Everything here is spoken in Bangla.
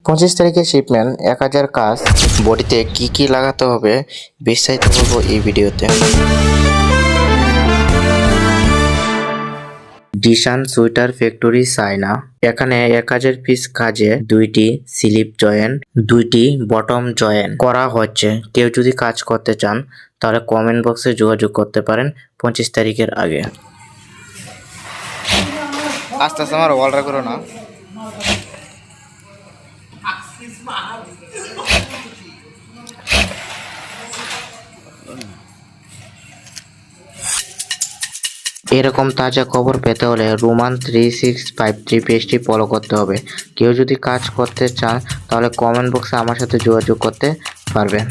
25 তারিখে শিপমেন্ট 1000 কাজ বডিতে কি কি লাগাতে হবে বিস্তারিত বলবো এই ভিডিওতে। ডিশান সুইটার ফ্যাক্টরি চায়না। এখানে 1000 পিস কাজে 2টি স্লিপ জয়েন্ট 2টি বটম জয়েন্ট করা হচ্ছে। কেউ যদি কাজ করতে চান তাহলে কমেন্ট বক্সে যোগাযোগ করতে পারেন 25 তারিখের আগে। আস্তে আস্তে আমার ওয়ালটা করো না। এরকম তাজা খবর পেতে হলে রোমান 3653 পেজটি ফলো করতে হবে। কেউ যদি কাজ করতে চান তাহলে কমেন্ট বক্সে আমার সাথে যোগাযোগ করতে পারবেন।